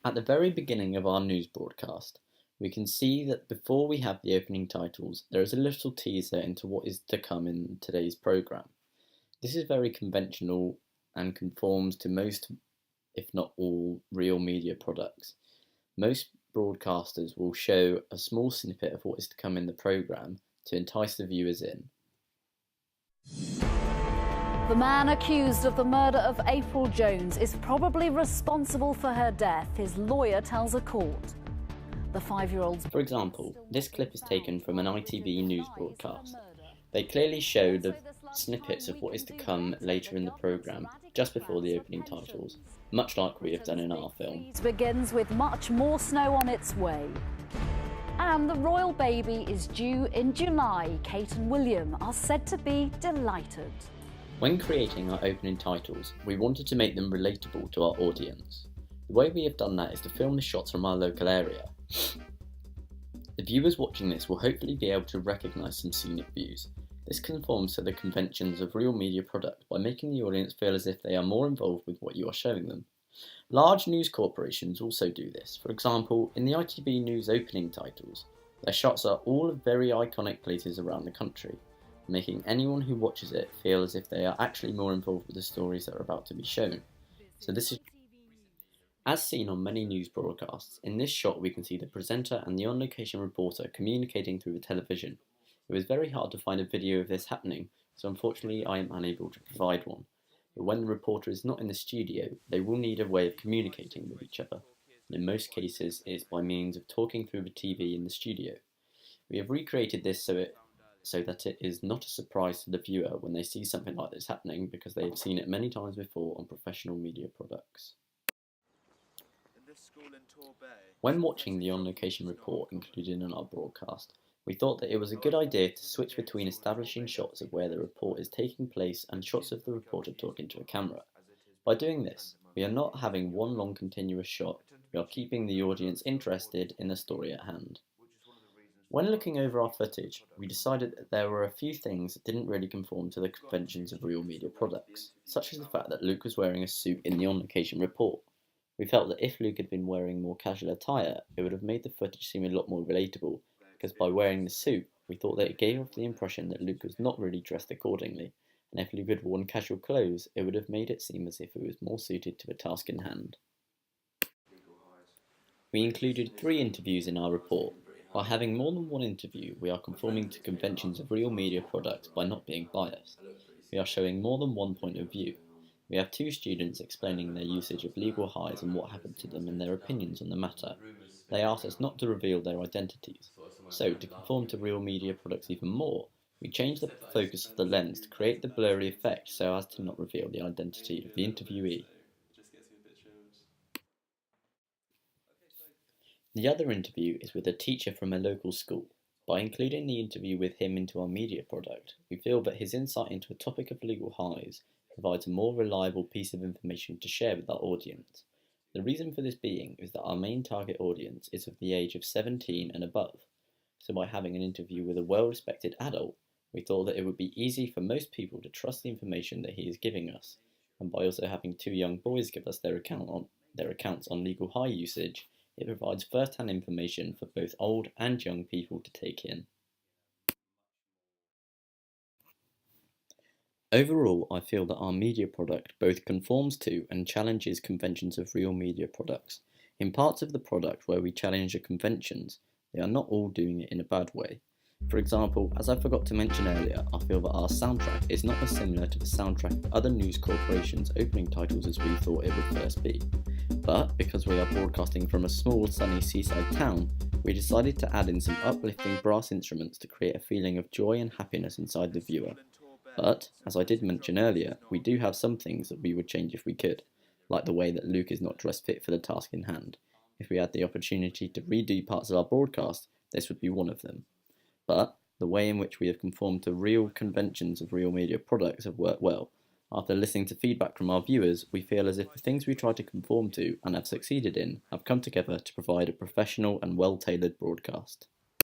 At the very beginning of our news broadcast, we can see that before we have the opening titles, there is a little teaser into what is to come in today's programme. This is very conventional and conforms to most, if not all, real media products. Most broadcasters will show a small snippet of what is to come in the programme to entice the viewers in. The man accused of the murder of April Jones is probably responsible for her death, his lawyer tells a court. The 5-year-old's... For example, this clip is taken from an ITV news broadcast. They clearly show the snippets of what is to come later in the programme, just before the opening titles, much like we have done in our film. It begins with much more snow on its way. And the royal baby is due in July. Kate and William are said to be delighted. When creating our opening titles, we wanted to make them relatable to our audience. The way we have done that is to film the shots from our local area. The viewers watching this will hopefully be able to recognise some scenic views. This conforms to the conventions of real media product by making the audience feel as if they are more involved with what you are showing them. Large news corporations also do this. For example, in the ITV News opening titles, their shots are all of very iconic places around the country, making anyone who watches it feel as if they are actually more involved with the stories that are about to be shown. So this is, as seen on many news broadcasts, in this shot we can see the presenter and the on-location reporter communicating through the television. It was very hard to find a video of this happening, so unfortunately I am unable to provide one. But when the reporter is not in the studio, they will need a way of communicating with each other, and in most cases it is by means of talking through the TV in the studio. We have recreated this so that it is not a surprise to the viewer when they see something like this happening, because they have seen it many times before on professional media products. When watching the on-location report included in our broadcast, we thought that it was a good idea to switch between establishing shots of where the report is taking place and shots of the reporter talking to a camera. By doing this, we are not having one long continuous shot, we are keeping the audience interested in the story at hand. When looking over our footage, we decided that there were a few things that didn't really conform to the conventions of real media products, such as the fact that Luke was wearing a suit in the on-location report. We felt that if Luke had been wearing more casual attire, it would have made the footage seem a lot more relatable, because by wearing the suit, we thought that it gave off the impression that Luke was not really dressed accordingly, and if Luke had worn casual clothes, it would have made it seem as if it was more suited to the task in hand. We included 3 interviews in our report. By having more than one interview, we are conforming to conventions of real media products by not being biased. We are showing more than one point of view. We have 2 students explaining their usage of legal highs and what happened to them and their opinions on the matter. They asked us not to reveal their identities. So, to conform to real media products even more, we changed the focus of the lens to create the blurry effect so as to not reveal the identity of the interviewee. The other interview is with a teacher from a local school. By including the interview with him into our media product, we feel that his insight into a topic of legal highs provides a more reliable piece of information to share with our audience. The reason for this being is that our main target audience is of the age of 17 and above, so by having an interview with a well-respected adult, we thought that it would be easy for most people to trust the information that he is giving us, and by also having 2 young boys give us their accounts on legal high usage, it provides first-hand information for both old and young people to take in. Overall, I feel that our media product both conforms to and challenges conventions of real media products. In parts of the product where we challenge the conventions, they are not all doing it in a bad way. For example, as I forgot to mention earlier, I feel that our soundtrack is not as similar to the soundtrack of other news corporations' opening titles as we thought it would first be. But, because we are broadcasting from a small sunny seaside town, we decided to add in some uplifting brass instruments to create a feeling of joy and happiness inside the viewer. But, as I did mention earlier, we do have some things that we would change if we could, like the way that Luke is not dressed fit for the task in hand. If we had the opportunity to redo parts of our broadcast, this would be one of them. But the way in which we have conformed to real conventions of real media products have worked well. After listening to feedback from our viewers, we feel as if the things we try to conform to and have succeeded in have come together to provide a professional and well-tailored broadcast.